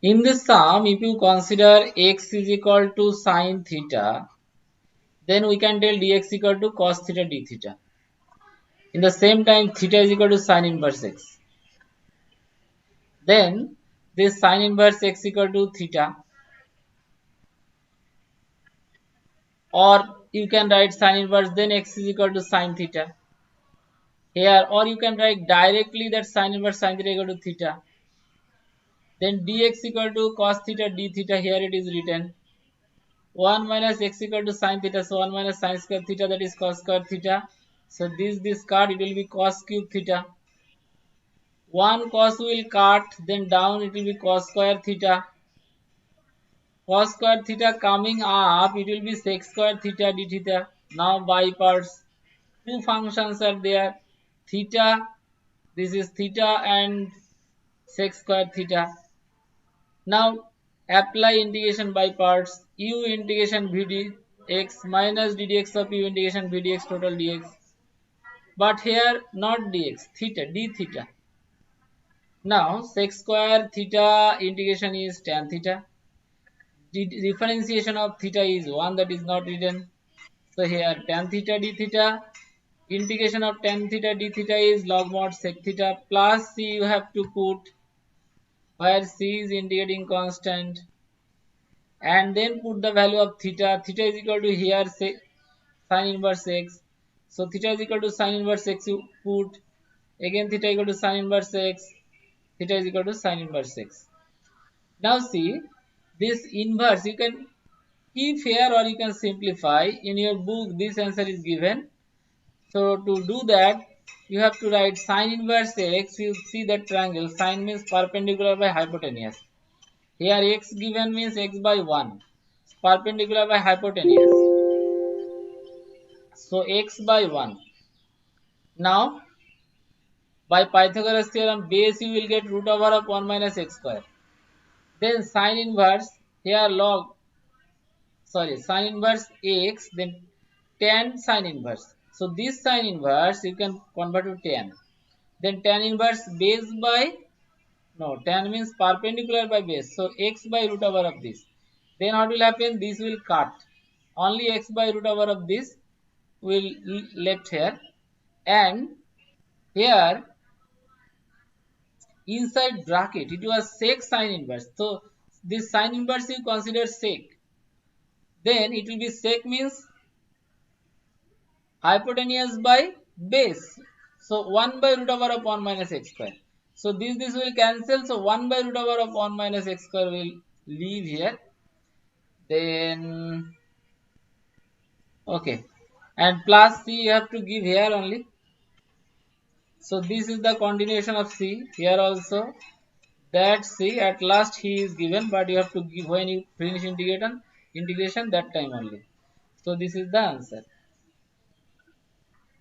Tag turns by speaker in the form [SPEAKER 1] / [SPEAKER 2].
[SPEAKER 1] In this sum, if you consider x is equal to sine theta, then we can tell dx equal to cos theta d theta. In the same time, theta is equal to sine inverse x. Then this sine inverse x equal to theta, or you can write sine inverse then x is equal to sine theta here, or you can write directly that sine inverse sine theta equal to theta. Then dx equal to cos theta d theta, here it is written 1 minus x equal to sine theta, so 1 minus sine square theta, that is cos square theta. So this card, it will be cos cube theta. 1 cos will cut, then down it will be cos square theta. Cos square theta coming up, it will be sec square theta d theta. Now by parts, two functions are there, theta, this is theta and sec square theta. Now apply integration by parts, u integration v dx minus ddx of u integration v dx total dx, but here not dx, theta, d theta. Now sec square theta integration is tan theta. The differentiation of theta is 1, that is not written. So here tan theta d theta, integration of tan theta d theta is log mod sec theta plus c you have to put, where c is indicating constant, and then put the value of theta. Theta is equal to here say sine inverse x. So theta is equal to sine inverse x, you put again theta equal to sine inverse x, theta is equal to sine inverse x. Now see this inverse you can keep here or you can simplify. In your book this answer is given. So to do that you have to write sine inverse x. You see that triangle, sine means perpendicular by hypotenuse. Here x given means x by 1, perpendicular by hypotenuse. So x by 1. Now by Pythagoras theorem base you will get root over of 1 minus x square. Then sine inverse, here log, sorry, sine inverse x, then tan sine inverse. So this sine inverse you can convert to tan. Then tan inverse base by, no, tan means perpendicular by base. So x by root over of this. Then what will happen? This will cut. Only x by root over of this will left here. And here inside bracket it was sec sine inverse. So this sine inverse you consider sec. Then it will be sec means hypotenuse by base. So 1 by root over of 1 minus x square. So this will cancel. So 1 by root over of 1 minus x square will leave here. Then okay, and plus c you have to give here only. So this is the continuation of c here also. That c at last he is given, but you have to give when you finish integration that time only. So this is the answer.